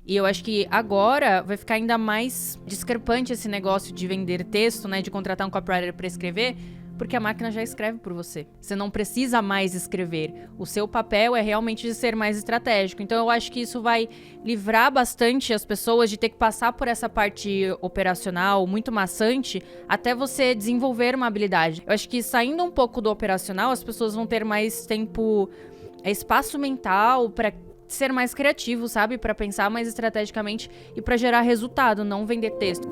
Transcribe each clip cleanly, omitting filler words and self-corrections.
E eu acho que agora vai ficar ainda mais discrepante esse negócio de vender texto, né? De contratar um copywriter para escrever, porque a máquina já escreve por você. Você não precisa mais escrever. O seu papel é realmente de ser mais estratégico. Então eu acho que isso vai livrar bastante as pessoas de ter que passar por essa parte operacional muito maçante até você desenvolver uma habilidade. Eu acho que saindo um pouco do operacional, as pessoas vão ter mais tempo, espaço mental para ser mais criativo, sabe? Para pensar mais estrategicamente e para gerar resultado, não vender texto.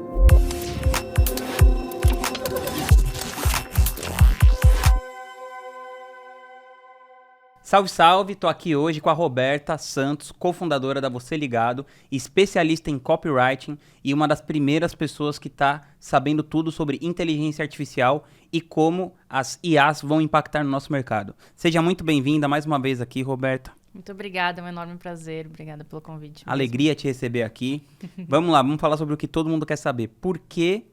Salve, salve! Tô aqui hoje com a Roberta Santos, cofundadora da Você Ligado, especialista em copywriting e uma das primeiras pessoas que tá sabendo tudo sobre inteligência artificial e como as IAs vão impactar no nosso mercado. Seja muito bem-vinda mais uma vez aqui, Roberta. Muito obrigada, é um enorme prazer. Obrigada pelo convite. Alegria te receber aqui. Vamos lá, vamos falar sobre o que todo mundo quer saber. Por que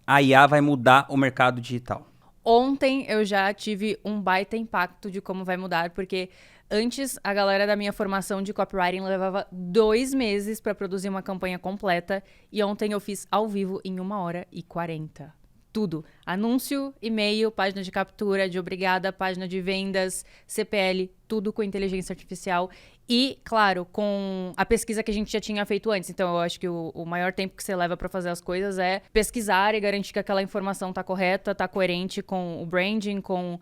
a IA vai mudar o mercado digital? Ontem eu já tive um baita impacto de como vai mudar, porque antes a galera da minha formação de copywriting levava 2 meses para produzir uma campanha completa e ontem eu fiz ao vivo em 1h40. Tudo. Anúncio, e-mail, página de captura, de obrigada, página de vendas, CPL, tudo com inteligência artificial. E, claro, com a pesquisa que a gente já tinha feito antes. Então, eu acho que o maior tempo que você leva para fazer as coisas é pesquisar e garantir que aquela informação tá correta, tá coerente com o branding, com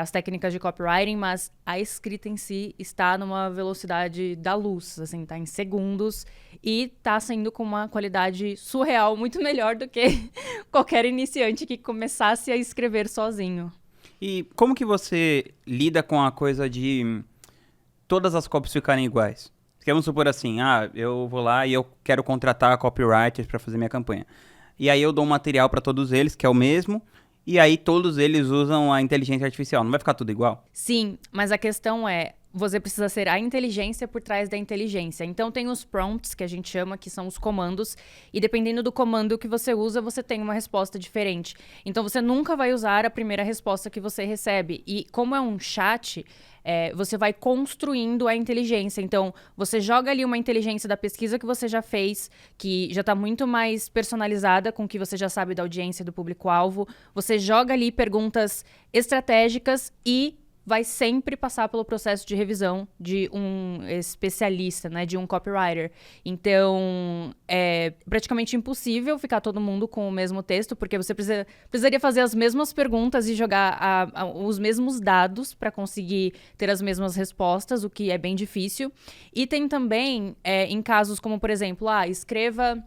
as técnicas de copywriting, mas a escrita em si está numa velocidade da luz, assim, tá em segundos e tá sendo com uma qualidade surreal, muito melhor do que qualquer iniciante que começasse a escrever sozinho. E como que você lida com a coisa de todas as copies ficarem iguais? Vamos supor assim, eu vou lá e eu quero contratar copywriters para fazer minha campanha. E aí eu dou um material para todos eles, que é o mesmo, e aí todos eles usam a inteligência artificial. Não vai ficar tudo igual? Sim, mas a questão é, você precisa ser a inteligência por trás da inteligência. Então tem os prompts, que a gente chama, que são os comandos, e dependendo do comando que você usa, você tem uma resposta diferente. Então você nunca vai usar a primeira resposta que você recebe. E como é um chat, você vai construindo a inteligência. Então, você joga ali uma inteligência da pesquisa que você já fez, que já está muito mais personalizada com o que você já sabe da audiência e do público-alvo. Você joga ali perguntas estratégicas e vai sempre passar pelo processo de revisão de um especialista, né, de um copywriter. Então, é praticamente impossível ficar todo mundo com o mesmo texto, porque você precisaria fazer as mesmas perguntas e jogar os mesmos dados para conseguir ter as mesmas respostas, o que é bem difícil. E tem também, em casos como, por exemplo, escreva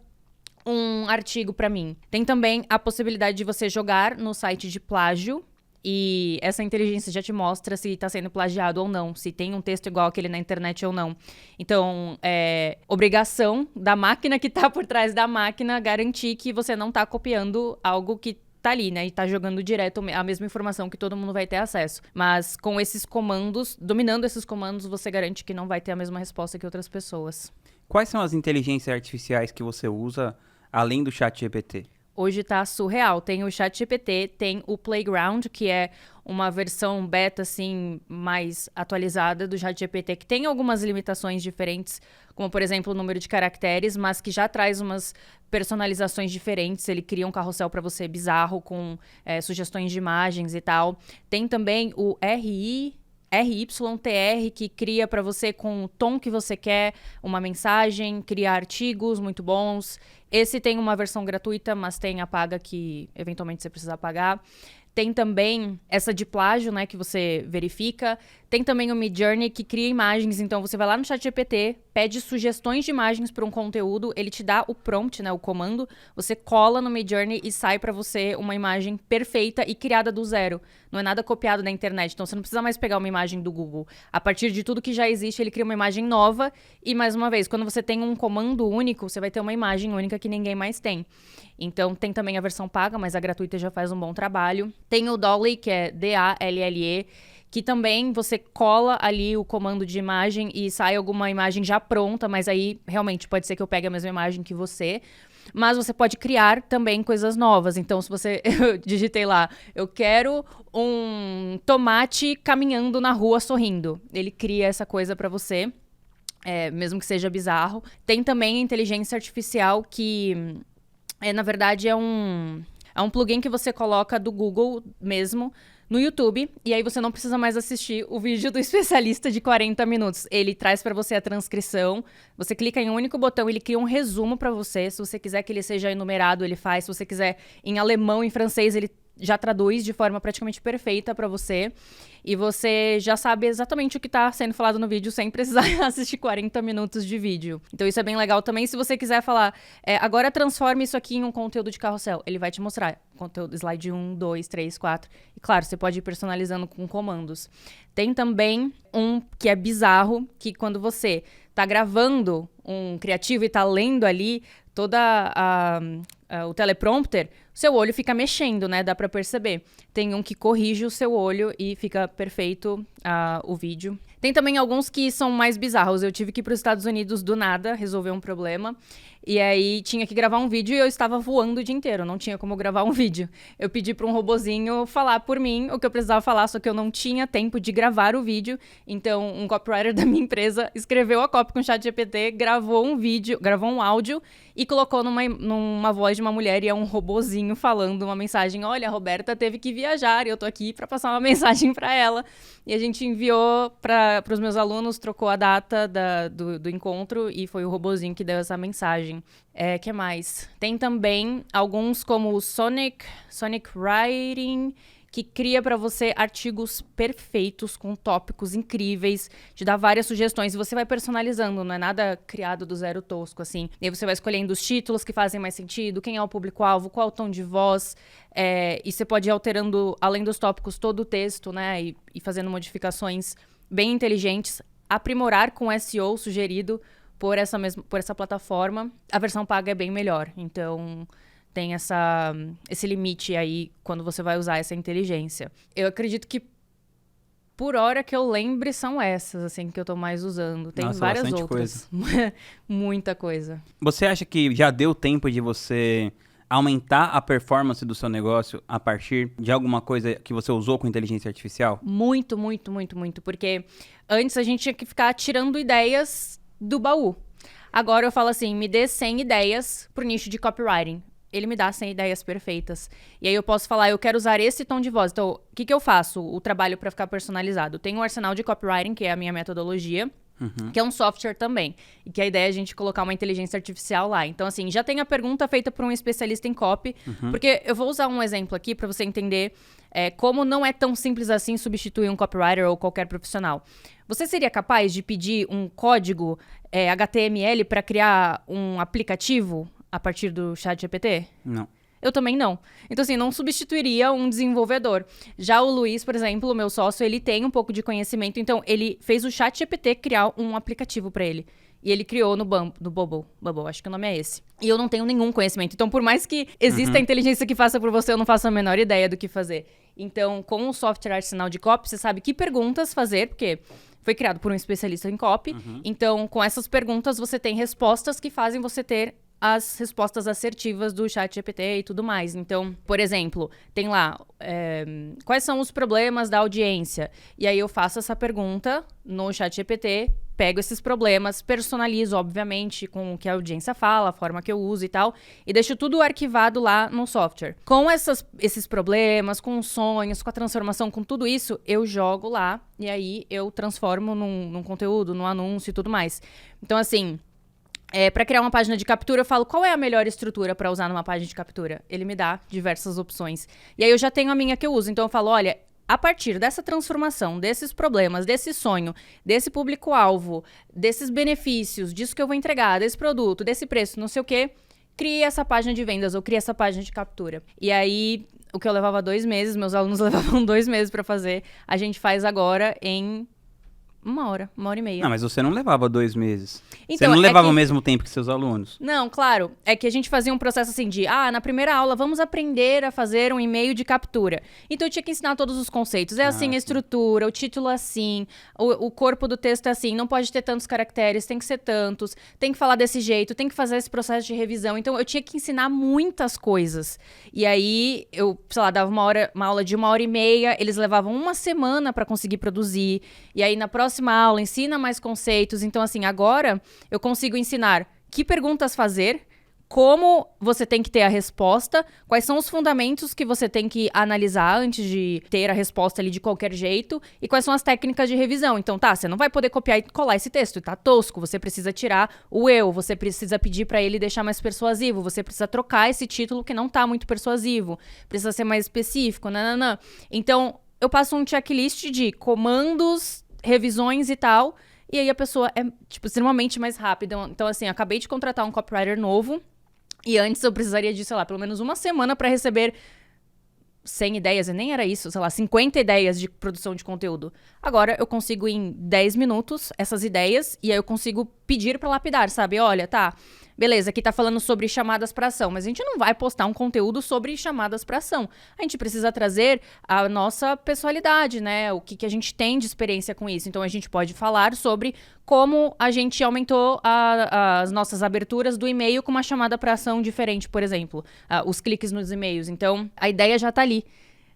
um artigo para mim. Tem também a possibilidade de você jogar no site de plágio, e essa inteligência já te mostra se está sendo plagiado ou não, se tem um texto igual aquele na internet ou não. Então, é obrigação da máquina que está por trás da máquina garantir que você não está copiando algo que tá ali, né? E tá jogando direto a mesma informação que todo mundo vai ter acesso. Mas com esses comandos, dominando esses comandos, você garante que não vai ter a mesma resposta que outras pessoas. Quais são as inteligências artificiais que você usa além do ChatGPT? Hoje tá surreal. Tem o ChatGPT, tem o Playground, que é uma versão beta, assim, mais atualizada do ChatGPT, que tem algumas limitações diferentes, como, por exemplo, o número de caracteres, mas que já traz umas personalizações diferentes. Ele cria um carrossel para você bizarro, com sugestões de imagens e tal. Tem também o RYTR, que cria para você com o tom que você quer uma mensagem, cria artigos muito bons. Esse tem uma versão gratuita, mas tem a paga que eventualmente você precisa pagar. Tem também essa de plágio, né, que você verifica. Tem também o Midjourney, que cria imagens. Então, você vai lá no ChatGPT, pede sugestões de imagens para um conteúdo, ele te dá o prompt, né, o comando, você cola no Midjourney e sai para você uma imagem perfeita e criada do zero. Não é nada copiado da internet, então você não precisa mais pegar uma imagem do Google. A partir de tudo que já existe, ele cria uma imagem nova e, mais uma vez, quando você tem um comando único, você vai ter uma imagem única que ninguém mais tem. Então, tem também a versão paga, mas a gratuita já faz um bom trabalho. Tem o Dall-E, que é DALLE, que também você cola ali o comando de imagem e sai alguma imagem já pronta, mas aí realmente pode ser que eu pegue a mesma imagem que você. Mas você pode criar também coisas novas. Então, se você... Eu digitei lá, eu quero um tomate caminhando na rua sorrindo. Ele cria essa coisa para você. mesmo que seja bizarro. Tem também a inteligência artificial que, na verdade, é um plugin que você coloca do Google mesmo no YouTube, e aí você não precisa mais assistir o vídeo do especialista de 40 minutos. Ele traz para você a transcrição, você clica em um único botão, ele cria um resumo para você. Se você quiser que ele seja enumerado, ele faz. Se você quiser em alemão, em francês, ele já traduz de forma praticamente perfeita para você. E você já sabe exatamente o que tá sendo falado no vídeo sem precisar assistir 40 minutos de vídeo. Então isso é bem legal também. Se você quiser falar, agora transforme isso aqui em um conteúdo de carrossel, ele vai te mostrar conteúdo slide 1, 2, 3, 4. E claro, você pode ir personalizando com comandos. Tem também um que é bizarro, que quando você tá gravando um criativo e tá lendo ali toda o teleprompter, seu olho fica mexendo, né? Dá pra perceber. Tem um que corrige o seu olho e fica perfeito o vídeo. Tem também alguns que são mais bizarros. Eu tive que ir para os Estados Unidos do nada resolver um problema. E aí tinha que gravar um vídeo e eu estava voando o dia inteiro. Não tinha como gravar um vídeo. Eu pedi para um robozinho falar por mim o que eu precisava falar, só que eu não tinha tempo de gravar o vídeo. Então, um copywriter da minha empresa escreveu a copy com o ChatGPT, gravou um áudio e colocou numa voz de uma mulher, e é um robozinho falando uma mensagem. Olha, a Roberta teve que viajar e eu tô aqui para passar uma mensagem para ela. E a gente enviou para os meus alunos, trocou a data do encontro e foi o robozinho que deu essa mensagem. Que mais? Tem também alguns como o Sonic Writing, que cria para você artigos perfeitos, com tópicos incríveis, te dá várias sugestões e você vai personalizando, não é nada criado do zero tosco, assim. E aí você vai escolhendo os títulos que fazem mais sentido, quem é o público-alvo, qual o tom de voz, e você pode ir alterando, além dos tópicos, todo o texto, né, e fazendo modificações bem inteligentes, aprimorar com SEO sugerido por essa plataforma. A versão paga é bem melhor, então tem esse limite aí quando você vai usar essa inteligência. Eu acredito que, por hora que eu lembre, são essas, assim, que eu tô mais usando. Tem várias outras. Coisa. Muita coisa. Você acha que já deu tempo de você aumentar a performance do seu negócio a partir de alguma coisa que você usou com inteligência artificial? Muito, muito, muito, muito. Porque antes a gente tinha que ficar tirando ideias do baú. Agora eu falo assim, me dê 100 ideias pro nicho de copywriting. Ele me dá 100 ideias perfeitas. E aí eu posso falar, eu quero usar esse tom de voz. Então, o que eu faço? O trabalho para ficar personalizado. Tem um arsenal de copywriting, que é a minha metodologia, que é um software também. E que a ideia é a gente colocar uma inteligência artificial lá. Então, assim, já tem a pergunta feita por um especialista em copy. Porque eu vou usar um exemplo aqui para você entender como não é tão simples assim substituir um copywriter ou qualquer profissional. Você seria capaz de pedir um código HTML para criar um aplicativo a partir do ChatGPT? Não. Eu também não. Então, assim, não substituiria um desenvolvedor. Já o Luiz, por exemplo, o meu sócio, ele tem um pouco de conhecimento. Então, ele fez o ChatGPT criar um aplicativo para ele. E ele criou no Bubble, acho que o nome é esse. E eu não tenho nenhum conhecimento. Então, por mais que exista a inteligência que faça por você, eu não faço a menor ideia do que fazer. Então, com o software arsenal de copy, você sabe que perguntas fazer, porque foi criado por um especialista em copy. Então, com essas perguntas, você tem respostas que fazem você ter as respostas assertivas do ChatGPT e tudo mais. Então, por exemplo, tem lá, quais são os problemas da audiência? E aí eu faço essa pergunta no ChatGPT, pego esses problemas, personalizo, obviamente, com o que a audiência fala, a forma que eu uso e tal, e deixo tudo arquivado lá no software. Com esses problemas, com os sonhos, com a transformação, com tudo isso, eu jogo lá e aí eu transformo num conteúdo, num anúncio e tudo mais. Então, assim, para criar uma página de captura, eu falo qual é a melhor estrutura para usar numa página de captura. Ele me dá diversas opções. E aí eu já tenho a minha que eu uso. Então eu falo, olha, a partir dessa transformação, desses problemas, desse sonho, desse público-alvo, desses benefícios, disso que eu vou entregar, desse produto, desse preço, não sei o quê, crie essa página de vendas ou crie essa página de captura. E aí, o que eu levava 2 meses, meus alunos levavam 2 meses para fazer, a gente faz agora em 1 hora, 1 hora e meia. Não, mas você não levava 2 meses. Então, você não levava o mesmo tempo que seus alunos. Não, claro. É que a gente fazia um processo assim de, na primeira aula vamos aprender a fazer um e-mail de captura. Então eu tinha que ensinar todos os conceitos. É assim a estrutura, o título é assim, o corpo do texto é assim, não pode ter tantos caracteres, tem que ser tantos, tem que falar desse jeito, tem que fazer esse processo de revisão. Então eu tinha que ensinar muitas coisas. E aí eu, sei lá, dava uma aula de 1 hora e meia, eles levavam 1 semana para conseguir produzir. E aí na próxima próxima aula, ensina mais conceitos. Então, assim, agora eu consigo ensinar que perguntas fazer, como você tem que ter a resposta, quais são os fundamentos que você tem que analisar antes de ter a resposta ali de qualquer jeito, e quais são as técnicas de revisão. Então, tá, você não vai poder copiar e colar esse texto, tá tosco, você precisa tirar o eu, você precisa pedir pra ele deixar mais persuasivo, você precisa trocar esse título que não tá muito persuasivo, precisa ser mais específico, nananã. Então, eu passo um checklist de comandos, revisões e tal, e aí a pessoa é, tipo, extremamente mais rápida. Então, assim, eu acabei de contratar um copywriter novo, e antes eu precisaria de, sei lá, pelo menos uma semana para receber 100 ideias, e nem era isso, sei lá, 50 ideias de produção de conteúdo. Agora eu consigo em 10 minutos essas ideias, e aí eu consigo pedir para lapidar, sabe? Olha, tá, beleza, aqui tá falando sobre chamadas para ação, mas a gente não vai postar um conteúdo sobre chamadas para ação. A gente precisa trazer a nossa pessoalidade, né? O que a gente tem de experiência com isso. Então a gente pode falar sobre como a gente aumentou as nossas aberturas do e-mail com uma chamada para ação diferente, por exemplo, os cliques nos e-mails. Então a ideia já tá ali.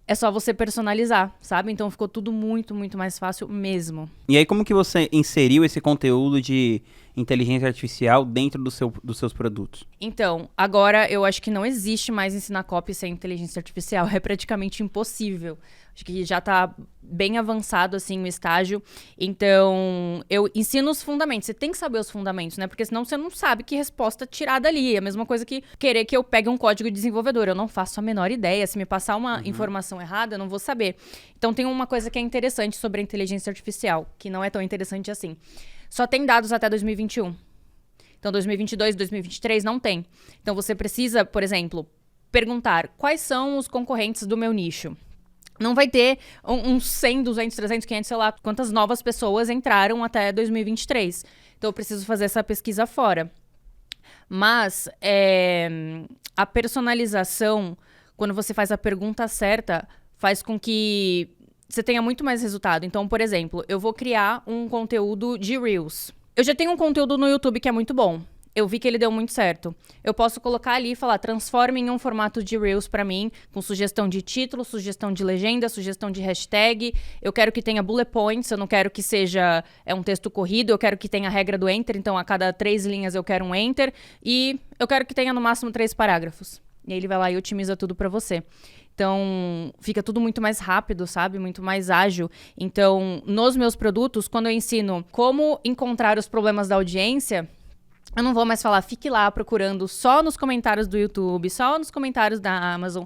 É só você personalizar, sabe? Então ficou tudo muito, muito mais fácil mesmo. E aí, como que você inseriu esse conteúdo de inteligência artificial dentro dos seus produtos? Então, agora eu acho que não existe mais ensinar copy sem inteligência artificial. É praticamente impossível. Acho que já tá bem avançado, assim, o estágio. Então, eu ensino os fundamentos. Você tem que saber os fundamentos, né? Porque senão você não sabe que resposta tirar dali. É a mesma coisa que querer que eu pegue um código de desenvolvedor. Eu não faço a menor ideia. Se me passar uma informação errada, eu não vou saber. Então, tem uma coisa que é interessante sobre a inteligência artificial, que não é tão interessante assim. Só tem dados até 2021. Então, 2022, 2023 não tem. Então, você precisa, por exemplo, perguntar quais são os concorrentes do meu nicho. Não vai ter uns 100, 200, 300, 500, sei lá, quantas novas pessoas entraram até 2023. Então, eu preciso fazer essa pesquisa fora. Mas a personalização, quando você faz a pergunta certa, faz com que você tenha muito mais resultado. Então, por exemplo, eu vou criar um conteúdo de Reels. Eu já tenho um conteúdo no YouTube que é muito bom. Eu vi que ele deu muito certo. Eu posso colocar ali e falar, transforme em um formato de Reels pra mim, com sugestão de título, sugestão de legenda, sugestão de hashtag. Eu quero que tenha bullet points, eu não quero que seja um texto corrido, eu quero que tenha a regra do enter, então a cada 3 linhas eu quero um enter. E eu quero que tenha no máximo 3 parágrafos. E aí ele vai lá e otimiza tudo pra você. Então, fica tudo muito mais rápido, sabe? Muito mais ágil. Então, nos meus produtos, quando eu ensino como encontrar os problemas da audiência, eu não vou mais falar, fique lá procurando só nos comentários do YouTube, só nos comentários da Amazon,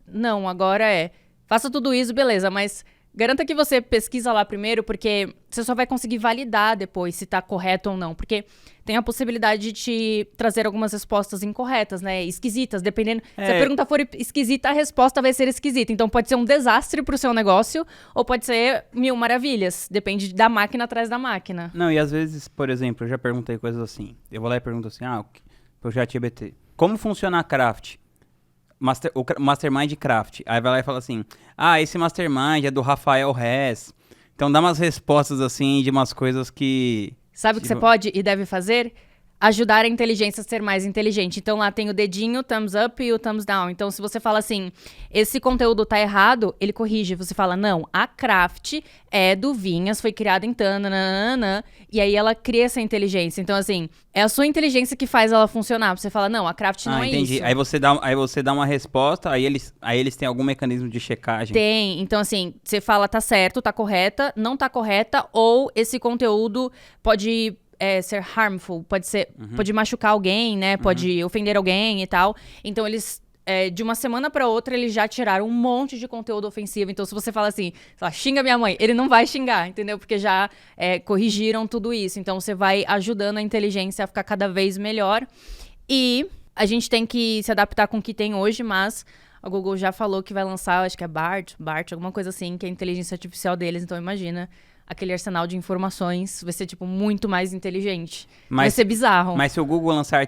não, agora faça tudo isso, beleza, mas garanta que você pesquisa lá primeiro, porque você só vai conseguir validar depois se tá correto ou não, porque tem a possibilidade de te trazer algumas respostas incorretas, né, esquisitas, dependendo. Se a pergunta for esquisita, a resposta vai ser esquisita. Então pode ser um desastre pro seu negócio, ou pode ser 1000 maravilhas, depende da máquina atrás da máquina. Não, e às vezes, por exemplo, eu já perguntei coisas assim, eu vou lá e pergunto assim, pro ChatGPT, como funciona a Craft? O Mastermind Craft. Aí vai lá e fala assim, esse Mastermind é do Rafael Rez. Então dá umas respostas assim de umas coisas que... Sabe o que você pode e deve fazer? Ajudar a inteligência a ser mais inteligente. Então lá tem o dedinho, o thumbs up e o thumbs down. Então se você fala assim, esse conteúdo tá errado, ele corrige. Você fala, não, a Craft é do Vinhas, foi criada em tananana, e aí ela cria essa inteligência. Então assim, é a sua inteligência que faz ela funcionar. Você fala, não, a Craft não é entendi. isso. Aí você dá uma resposta, aí eles têm algum mecanismo de checagem. Tem. Então assim, você fala, tá certo, tá correta, não tá correta, ou esse conteúdo pode... ser harmful, pode machucar alguém, né? Pode ofender alguém e tal. Então, eles, de uma semana pra outra, eles já tiraram um monte de conteúdo ofensivo. Então, se você fala assim, sei lá, xinga minha mãe, ele não vai xingar, entendeu? Porque já corrigiram tudo isso. Então, você vai ajudando a inteligência a ficar cada vez melhor. E a gente tem que se adaptar com o que tem hoje, mas a Google já falou que vai lançar, acho que é BART, alguma coisa assim, que é a inteligência artificial deles. Então, imagina... aquele arsenal de informações vai ser, tipo, muito mais inteligente. Vai ser bizarro. Mas se o Google lançar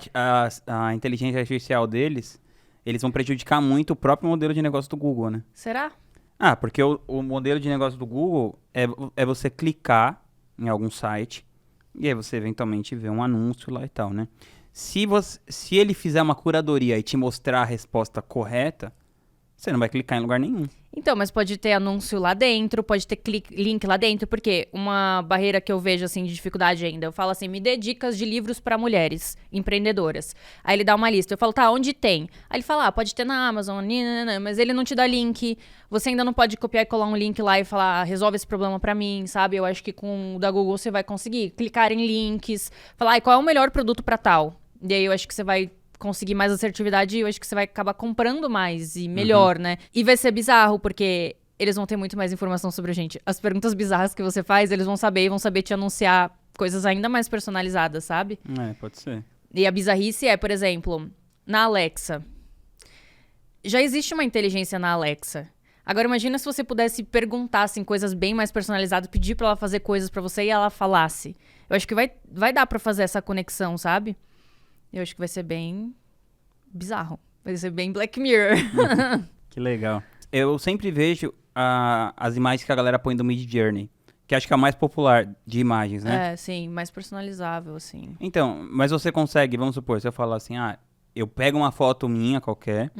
a inteligência artificial deles, eles vão prejudicar muito o próprio modelo de negócio do Google, né? Será? Porque o modelo de negócio do Google é você clicar em algum site e aí você eventualmente vê um anúncio lá e tal, né? Se ele fizer uma curadoria e te mostrar a resposta correta, Você não vai clicar em lugar nenhum. Então, mas pode ter anúncio lá dentro, pode ter link lá dentro, porque uma barreira que eu vejo, assim, de dificuldade ainda, eu falo assim, me dê dicas de livros para mulheres empreendedoras. Aí ele dá uma lista, eu falo, tá, onde tem? Aí ele fala, pode ter na Amazon, mas ele não te dá link, você ainda não pode copiar e colar um link lá e falar, resolve esse problema para mim, sabe? Eu acho que com o da Google você vai conseguir clicar em links, falar, qual é o melhor produto para tal? E aí eu acho que você vai conseguir mais assertividade e eu acho que você vai acabar comprando mais e melhor, né? E vai ser bizarro, porque eles vão ter muito mais informação sobre a gente. As perguntas bizarras que você faz, eles vão saber e vão saber te anunciar coisas ainda mais personalizadas, sabe? Pode ser. E a bizarrice é, por exemplo, na Alexa. Já existe uma inteligência na Alexa. Agora imagina se você pudesse perguntar assim, coisas bem mais personalizadas, pedir pra ela fazer coisas pra você e ela falasse. Eu acho que vai dar pra fazer essa conexão, sabe? Eu acho que vai ser bem bizarro. Vai ser bem Black Mirror. Que legal. Eu sempre vejo as imagens que a galera põe do Midjourney, que acho que é a mais popular de imagens, né? É, sim, mais personalizável, assim. Então, mas você consegue, vamos supor, se eu falar assim, eu pego uma foto minha qualquer,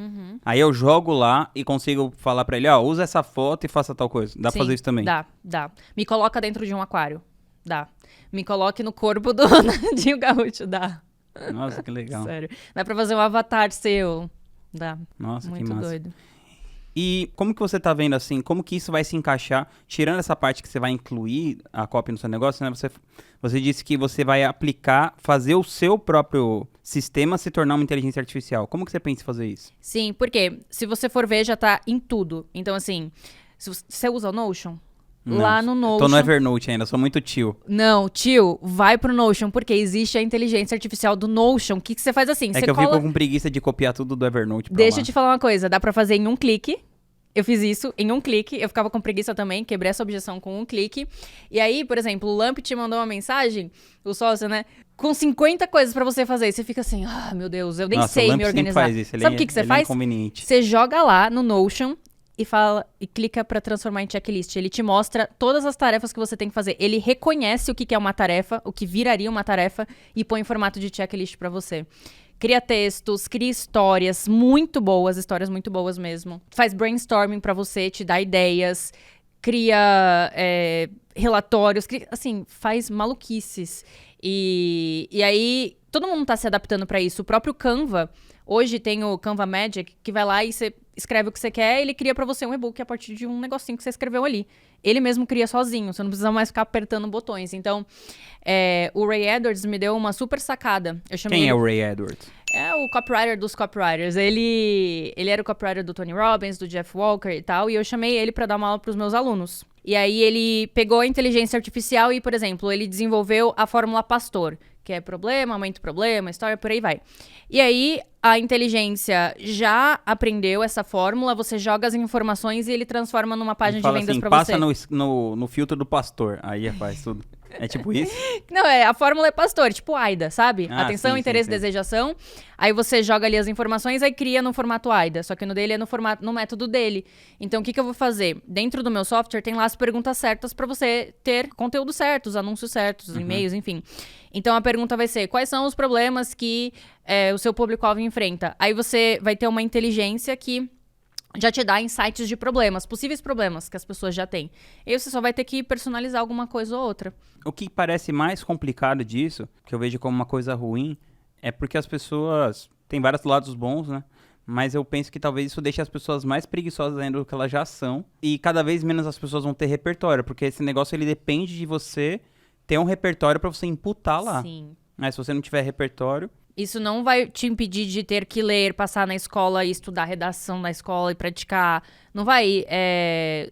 aí eu jogo lá e consigo falar pra ele, usa essa foto e faça tal coisa. Dá pra fazer isso também? Dá. Me coloca dentro de um aquário. Dá. Me coloque no corpo do Ronaldinho Gaúcho. Dá. Nossa, que legal. Sério. Dá pra fazer um avatar seu. Dá. Nossa, muito que massa. doido. E como que você tá vendo, assim, como que isso vai se encaixar, tirando essa parte que você vai incluir a cópia no seu negócio, né? Você disse que você vai aplicar, fazer o seu próprio sistema se tornar uma inteligência artificial. Como que você pensa em fazer isso? Sim, porque se você for ver, já tá em tudo. Então, assim, se você usa o Notion? Não, Lá no Notion. Tô no Evernote ainda, sou muito tio. Não, tio, vai pro Notion, porque existe a inteligência artificial do Notion. O que você faz assim? É que eu fico com preguiça de copiar tudo do Evernote pra Deixa lá. eu te falar uma coisa, dá pra fazer em um clique. Eu fiz isso em um clique, eu ficava com preguiça também, quebrei essa objeção com um clique. E aí, por exemplo, o Lamp te mandou uma mensagem, o sócio, né? Com 50 coisas pra você fazer. E você fica assim, meu Deus, eu nem sei me organizar. Faz isso. Sabe o que você faz? É inconveniente. Você joga lá no Notion e fala e clica pra transformar em checklist. Ele te mostra todas as tarefas que você tem que fazer. Ele reconhece o que é uma tarefa, o que viraria uma tarefa e põe em formato de checklist pra você. Cria textos, cria histórias muito boas mesmo. Faz brainstorming pra você, te dá ideias, cria relatórios, assim, faz maluquices. E aí, todo mundo tá se adaptando pra isso. O próprio Canva, hoje tem o Canva Magic, que vai lá e você escreve o que você quer, ele cria pra você um e-book a partir de um negocinho que você escreveu ali. Ele mesmo cria sozinho, você não precisa mais ficar apertando botões. Então, o Ray Edwards me deu uma super sacada. Quem é o Ray Edwards? É o copywriter dos copywriters. Ele era o copywriter do Tony Robbins, do Jeff Walker e tal, e eu chamei ele pra dar uma aula pros meus alunos. E aí ele pegou a inteligência artificial e, por exemplo, ele desenvolveu a fórmula Pastor, que é problema, aumenta o problema, história, por aí vai. E aí, a inteligência já aprendeu essa fórmula, você joga as informações e ele transforma numa página de vendas assim, pra passa você. no filtro do pastor, aí faz tudo. É tipo isso? Não, a fórmula é Pastor, tipo AIDA, sabe? Atenção, sim, interesse, sim. desejação. Aí você joga ali as informações, aí cria no formato AIDA. Só que no dele é no método dele. Então, o que eu vou fazer? Dentro do meu software tem lá as perguntas certas pra você ter conteúdo certo, os anúncios certos, os e-mails, enfim. Então, a pergunta vai ser, quais são os problemas que o seu público-alvo enfrenta? Aí você vai ter uma inteligência que já te dá insights de problemas, possíveis problemas que as pessoas já têm. E aí você só vai ter que personalizar alguma coisa ou outra. O que parece mais complicado disso, que eu vejo como uma coisa ruim, é porque as pessoas... Tem vários lados bons, né? Mas eu penso que talvez isso deixe as pessoas mais preguiçosas ainda do que elas já são. E cada vez menos as pessoas vão ter repertório, porque esse negócio ele depende de você ter um repertório pra você imputar lá. Sim. Mas se você não tiver repertório... Isso não vai te impedir de ter que ler, passar na escola e estudar redação na escola e praticar. Não vai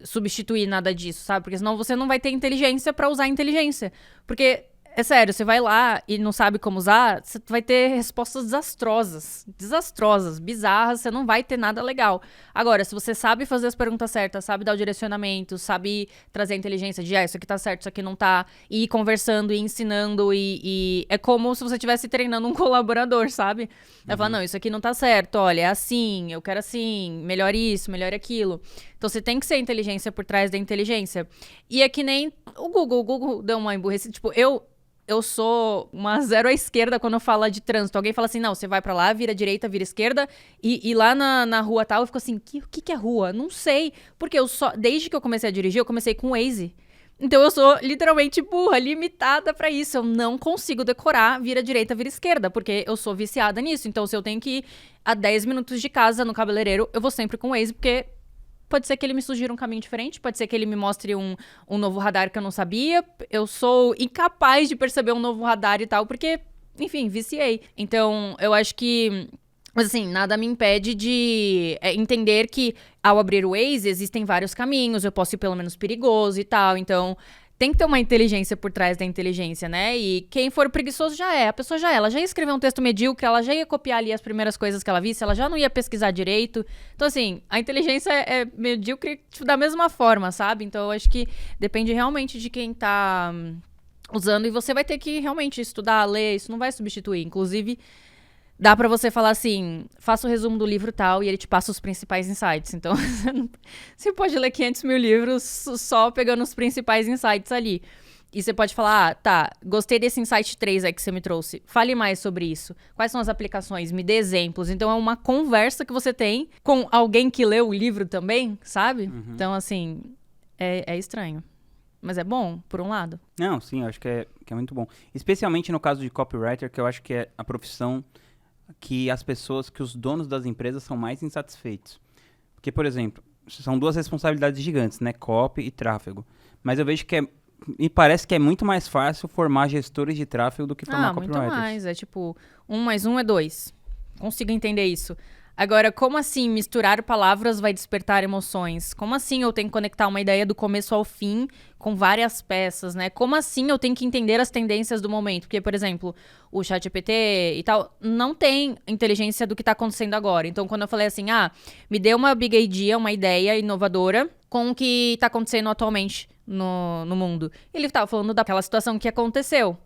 substituir nada disso, sabe? Porque senão você não vai ter inteligência pra usar a inteligência. Porque, é sério, você vai lá e não sabe como usar, você vai ter respostas desastrosas, bizarras, você não vai ter nada legal. Agora, se você sabe fazer as perguntas certas, sabe dar o direcionamento, sabe trazer a inteligência de, isso aqui tá certo, isso aqui não tá, e ir conversando e ensinando, e é como se você estivesse treinando um colaborador, sabe? Vai falar, não, isso aqui não tá certo, olha, é assim, eu quero assim, melhor isso, melhor aquilo. Então, você tem que ser a inteligência por trás da inteligência. E é que nem o Google deu uma emburrecida, tipo, eu sou uma zero à esquerda quando eu falo de trânsito. Alguém fala assim, não, você vai pra lá, vira direita, vira esquerda, e lá na rua tal, eu fico assim, o que é rua? Não sei, porque desde que eu comecei a dirigir, eu comecei com o Waze. Então eu sou literalmente burra, limitada pra isso. Eu não consigo decorar vira direita, vira esquerda, porque eu sou viciada nisso. Então se eu tenho que ir a 10 minutos de casa no cabeleireiro, eu vou sempre com o Waze, porque pode ser que ele me sugira um caminho diferente, pode ser que ele me mostre um novo radar que eu não sabia. Eu sou incapaz de perceber um novo radar e tal, porque, enfim, viciei. Então, eu acho que, assim, nada me impede de entender que, ao abrir o Waze, existem vários caminhos, eu posso ir pelo menos perigoso e tal. Então, tem que ter uma inteligência por trás da inteligência, né? E quem for preguiçoso já é. A pessoa já é. Ela já ia escrever um texto medíocre, ela já ia copiar ali as primeiras coisas que ela visse, ela já não ia pesquisar direito. Então, assim, a inteligência é medíocre tipo, da mesma forma, sabe? Então, eu acho que depende realmente de quem tá usando. E você vai ter que realmente estudar, ler. Isso não vai substituir. Inclusive, dá pra você falar assim, faça o resumo do livro tal e ele te passa os principais insights. Então, você pode ler 500 mil livros só pegando os principais insights ali. E você pode falar, tá, gostei desse insight 3 aí que você me trouxe. Fale mais sobre isso. Quais são as aplicações? Me dê exemplos. Então, é uma conversa que você tem com alguém que leu o livro também, sabe? Uhum. Então, assim, é estranho. Mas é bom, por um lado. Não, sim, eu acho que é muito bom. Especialmente no caso de copywriter, que eu acho que é a profissão que os donos das empresas são mais insatisfeitos. Porque, por exemplo, são duas responsabilidades gigantes, né? Copy e tráfego. Mas eu vejo que me parece que é muito mais fácil formar gestores de tráfego do que formar copywriters. Muito mais. É tipo, 1 mais 1 é 2. Consigo entender isso. Agora, como assim misturar palavras vai despertar emoções? Como assim eu tenho que conectar uma ideia do começo ao fim com várias peças, né? Como assim eu tenho que entender as tendências do momento? Porque, por exemplo, o ChatGPT e tal não tem inteligência do que tá acontecendo agora. Então, quando eu falei assim, me dê uma big idea, uma ideia inovadora com o que tá acontecendo atualmente no mundo. Ele tava falando daquela situação que aconteceu.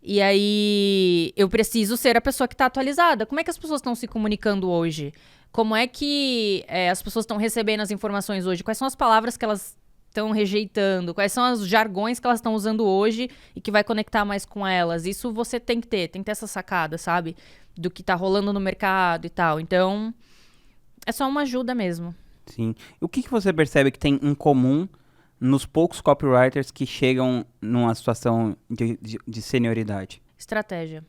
E aí, eu preciso ser a pessoa que tá atualizada. Como é que as pessoas estão se comunicando hoje? Como é que as pessoas estão recebendo as informações hoje? Quais são as palavras que elas estão rejeitando? Quais são os jargões que elas estão usando hoje e que vai conectar mais com elas? Isso você tem que ter essa sacada, sabe? Do que tá rolando no mercado e tal. Então, é só uma ajuda mesmo. Sim. E o que você percebe que tem em comum nos poucos copywriters que chegam numa situação de senioridade? Estratégia.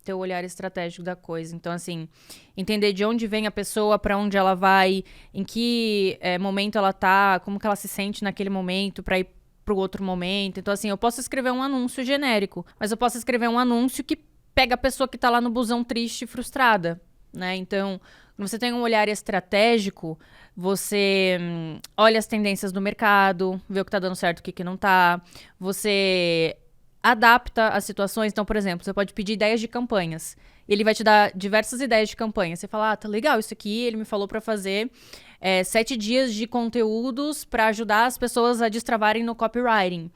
Ter o olhar estratégico da coisa. Então, assim, entender de onde vem a pessoa, pra onde ela vai, em que momento ela tá, como que ela se sente naquele momento pra ir pro outro momento. Então, assim, eu posso escrever um anúncio genérico, mas eu posso escrever um anúncio que pega a pessoa que tá lá no busão triste e frustrada, né? Então, quando você tem um olhar estratégico, você olha as tendências do mercado, vê o que tá dando certo, o que não tá. Você adapta as situações. Então, por exemplo, você pode pedir ideias de campanhas. Ele vai te dar diversas ideias de campanha. Você fala, tá legal isso aqui. Ele me falou pra fazer 7 dias de conteúdos pra ajudar as pessoas a destravarem no copywriting.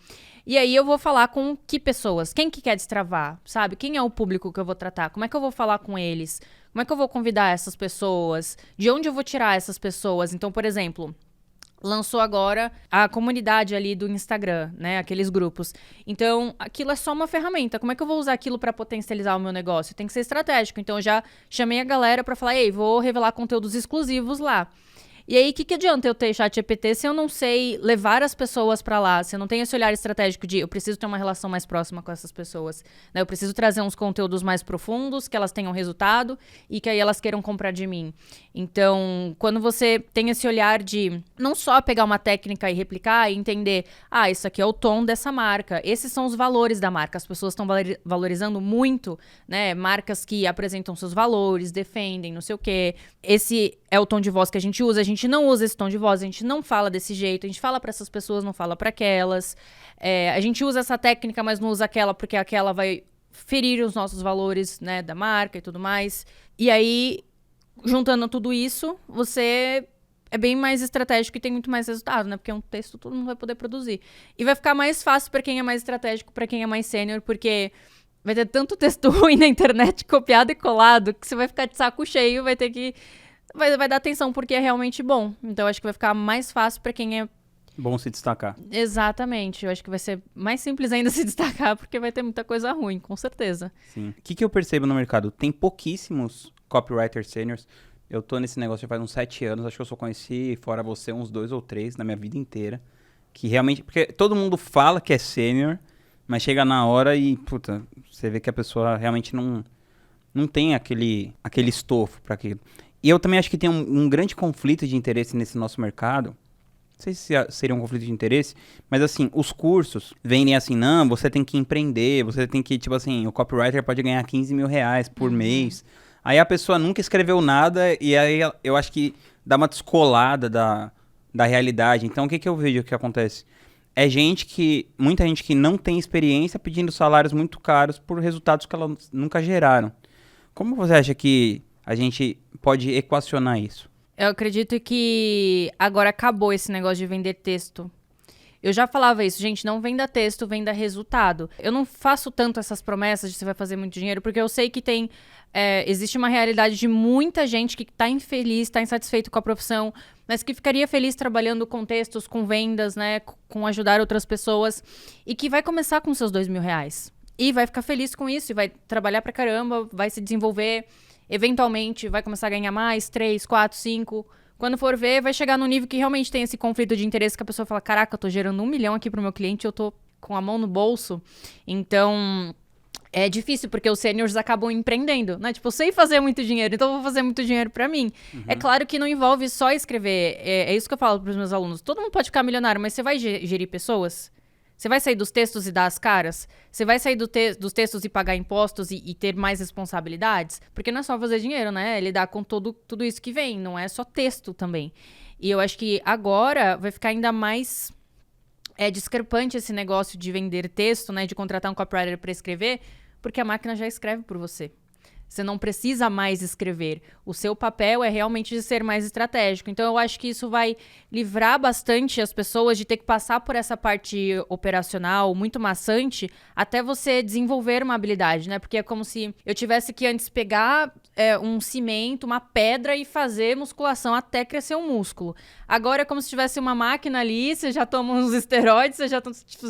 E aí eu vou falar com que pessoas? Quem que quer destravar, sabe? Quem é o público que eu vou tratar? Como é que eu vou falar com eles? Como é que eu vou convidar essas pessoas? De onde eu vou tirar essas pessoas? Então, por exemplo, lançou agora a comunidade ali do Instagram, né? Aqueles grupos. Então, aquilo é só uma ferramenta. Como é que eu vou usar aquilo para potencializar o meu negócio? Tem que ser estratégico. Então, eu já chamei a galera para falar, ei, vou revelar conteúdos exclusivos lá. E aí, o que adianta eu ter ChatGPT se eu não sei levar as pessoas pra lá? Se eu não tenho esse olhar estratégico de eu preciso ter uma relação mais próxima com essas pessoas, né? Eu preciso trazer uns conteúdos mais profundos, que elas tenham resultado e que aí elas queiram comprar de mim. Então, quando você tem esse olhar de não só pegar uma técnica e replicar e entender, isso aqui é o tom dessa marca, esses são os valores da marca. As pessoas estão valorizando muito, né? Marcas que apresentam seus valores, defendem, não sei o quê. Esse é o tom de voz que a gente usa. A gente não usa esse tom de voz, a gente não fala desse jeito, a gente fala pra essas pessoas, não fala pra aquelas. A gente usa essa técnica, mas não usa aquela porque aquela vai ferir os nossos valores, né, da marca e tudo mais. E aí, juntando tudo isso, você é bem mais estratégico e tem muito mais resultado, né? Porque um texto todo mundo vai poder produzir. E vai ficar mais fácil pra quem é mais estratégico, pra quem é mais sênior, porque vai ter tanto texto ruim na internet, copiado e colado, que você vai ficar de saco cheio, vai dar atenção porque é realmente bom. Então, acho que vai ficar mais fácil pra quem é Bom se destacar. Exatamente. Eu acho que vai ser mais simples ainda se destacar, porque vai ter muita coisa ruim, com certeza. Sim. O que eu percebo no mercado? Tem pouquíssimos copywriters seniors. Eu tô nesse negócio já faz uns 7 anos. Acho que eu só conheci, fora você, uns 2 ou 3 na minha vida inteira. Que realmente... Porque todo mundo fala que é sênior, mas chega na hora e, puta, você vê que a pessoa realmente não tem aquele estofo para aquilo. E eu também acho que tem um grande conflito de interesse nesse nosso mercado. Não sei se seria um conflito de interesse, mas assim, os cursos vendem assim, não, você tem que empreender, você tem que, tipo assim, o copywriter pode ganhar 15 mil reais por mês. Aí a pessoa nunca escreveu nada e aí eu acho que dá uma descolada da realidade. Então, o que eu vejo que acontece? É muita gente que não tem experiência pedindo salários muito caros por resultados que elas nunca geraram. Como você acha que a gente pode equacionar isso? Eu acredito que agora acabou esse negócio de vender texto. Eu já falava isso, gente, não venda texto, venda resultado. Eu não faço tanto essas promessas de você vai fazer muito dinheiro, porque eu sei que existe uma realidade de muita gente que tá infeliz, tá insatisfeito com a profissão, mas que ficaria feliz trabalhando com textos, com vendas, né, com ajudar outras pessoas, e que vai começar com seus 2 mil reais. E vai ficar feliz com isso, e vai trabalhar pra caramba, vai se desenvolver, eventualmente vai começar a ganhar mais, 3, 4, 5... Quando for ver, vai chegar no nível que realmente tem esse conflito de interesse que a pessoa fala, caraca, eu tô gerando 1 milhão aqui pro meu cliente, eu tô com a mão no bolso. Então, é difícil, porque os seniors acabam empreendendo, né? Tipo, eu sei fazer muito dinheiro, então eu vou fazer muito dinheiro pra mim. É claro que não envolve só escrever. É isso que eu falo pros meus alunos. Todo mundo pode ficar milionário, mas você vai gerir pessoas? Você vai sair dos textos e dar as caras? Você vai sair dos textos e pagar impostos e ter mais responsabilidades? Porque não é só fazer dinheiro, né? É lidar com tudo isso que vem. Não é só texto também. E eu acho que agora vai ficar ainda mais discrepante esse negócio de vender texto, né? De contratar um copywriter para escrever, porque a máquina já escreve por você. Você não precisa mais escrever. O seu papel é realmente de ser mais estratégico. Então, eu acho que isso vai livrar bastante as pessoas de ter que passar por essa parte operacional muito maçante até você desenvolver uma habilidade, né? Porque é como se eu tivesse que antes pegar um cimento, uma pedra e fazer musculação até crescer um músculo. Agora é como se tivesse uma máquina ali, você já toma uns esteroides, você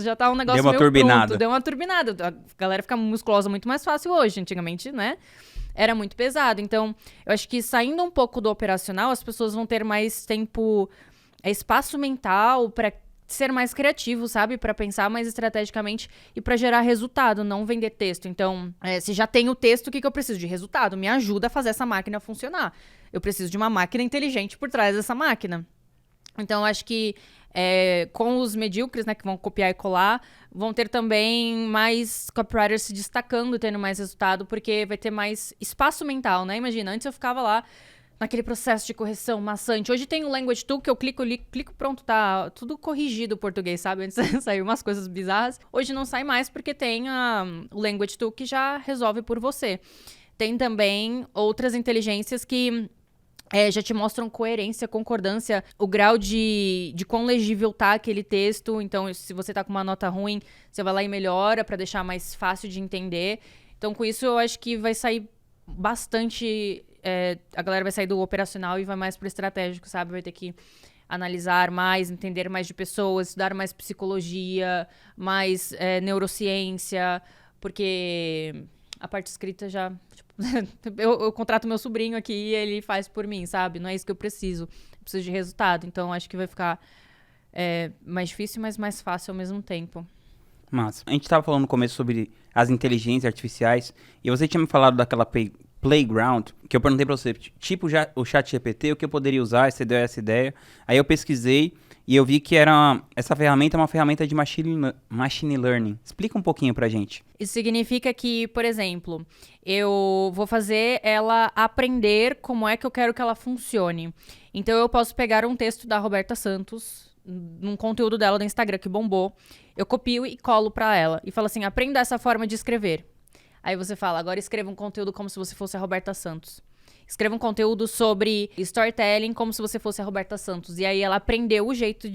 já tá um negócio meio pronto. Deu uma turbinada. A galera fica musculosa muito mais fácil hoje. Antigamente, né? Era muito pesado. Então, eu acho que saindo um pouco do operacional, as pessoas vão ter mais tempo, espaço mental para ser mais criativo, sabe? Para pensar mais estrategicamente e para gerar resultado, não vender texto. Então, se já tem o texto, o que eu preciso? De resultado. Me ajuda a fazer essa máquina funcionar. Eu preciso de uma máquina inteligente por trás dessa máquina. Então, eu acho que com os medíocres, né, que vão copiar e colar, vão ter também mais copywriters se destacando, tendo mais resultado, porque vai ter mais espaço mental, né? Imagina, antes eu ficava lá naquele processo de correção maçante. Hoje tem o Language Tool que eu clico, pronto, tá tudo corrigido o português, sabe? Antes saiu umas coisas bizarras. Hoje não sai mais porque tem o Language Tool que já resolve por você. Tem também outras inteligências que já te mostram coerência, concordância, o grau de quão legível tá aquele texto. Então, se você tá com uma nota ruim, você vai lá e melhora pra deixar mais fácil de entender. Então, com isso, eu acho que vai sair bastante... a galera vai sair do operacional e vai mais pro estratégico, sabe? Vai ter que analisar mais, entender mais de pessoas, estudar mais psicologia, mais neurociência, porque a parte escrita já... eu contrato meu sobrinho aqui e ele faz por mim, sabe? Não é isso que eu preciso. Eu preciso de resultado. Então, acho que vai ficar mais difícil, mas mais fácil ao mesmo tempo. Massa. A gente tava falando no começo sobre as inteligências artificiais e você tinha me falado daquela Playground, que eu perguntei pra você, tipo o ChatGPT, o que eu poderia usar, você deu essa ideia. Aí eu pesquisei e eu vi que essa ferramenta é uma ferramenta de machine learning. Explica um pouquinho pra gente. Isso significa que, por exemplo, eu vou fazer ela aprender como é que eu quero que ela funcione. Então, eu posso pegar um texto da Roberta Santos, num conteúdo dela do Instagram que bombou, eu copio e colo pra ela. E falo assim, aprenda essa forma de escrever. Aí você fala, agora escreva um conteúdo como se você fosse a Roberta Santos. Escreva um conteúdo sobre storytelling como se você fosse a Roberta Santos. E aí ela aprendeu do jeito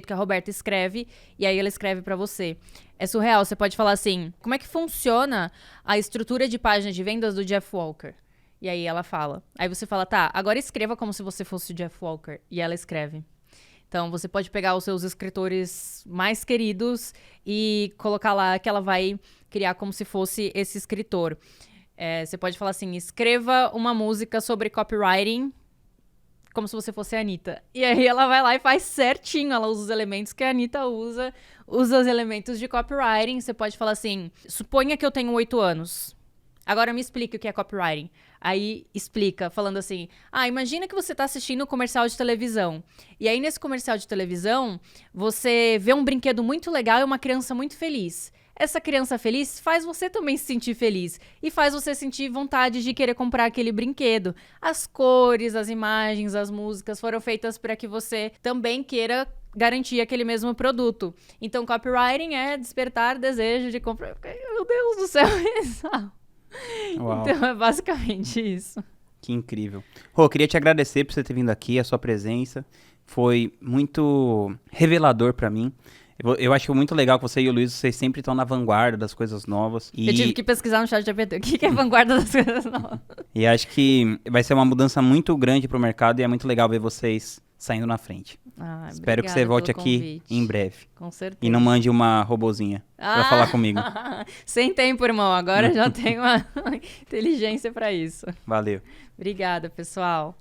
que a Roberta escreve, e aí ela escreve pra você. É surreal, você pode falar assim, como é que funciona a estrutura de página de vendas do Jeff Walker? E aí ela fala. Aí você fala, tá, agora escreva como se você fosse o Jeff Walker. E ela escreve. Então, você pode pegar os seus escritores mais queridos e colocar lá que ela vai criar como se fosse esse escritor. Você pode falar assim, escreva uma música sobre copywriting, como se você fosse a Anitta. E aí ela vai lá e faz certinho, ela usa os elementos que a Anitta usa os elementos de copywriting. Você pode falar assim, suponha que eu tenho 8 anos. Agora me explique o que é copywriting. Aí explica, falando assim, imagina que você está assistindo um comercial de televisão. E aí nesse comercial de televisão, você vê um brinquedo muito legal e uma criança muito feliz. Essa criança feliz faz você também se sentir feliz e faz você sentir vontade de querer comprar aquele brinquedo. As cores, as imagens, as músicas foram feitas para que você também queira garantir aquele mesmo produto. Então, copywriting é despertar desejo de comprar. Meu Deus do céu, Uau. Então é basicamente isso. Que incrível. Rô, eu queria te agradecer por você ter vindo aqui, a sua presença. Foi muito revelador pra mim. Eu acho muito legal que você e o Luiz, vocês sempre estão na vanguarda das coisas novas. Eu tive que pesquisar no chat GPT o que é vanguarda das coisas novas. E acho que vai ser uma mudança muito grande pro mercado e é muito legal ver vocês saindo na frente. Espero que você volte aqui em breve. Com certeza. E não mande uma robozinha pra falar comigo. Sem tempo, irmão. Agora já tenho uma inteligência pra isso. Valeu. Obrigada, pessoal.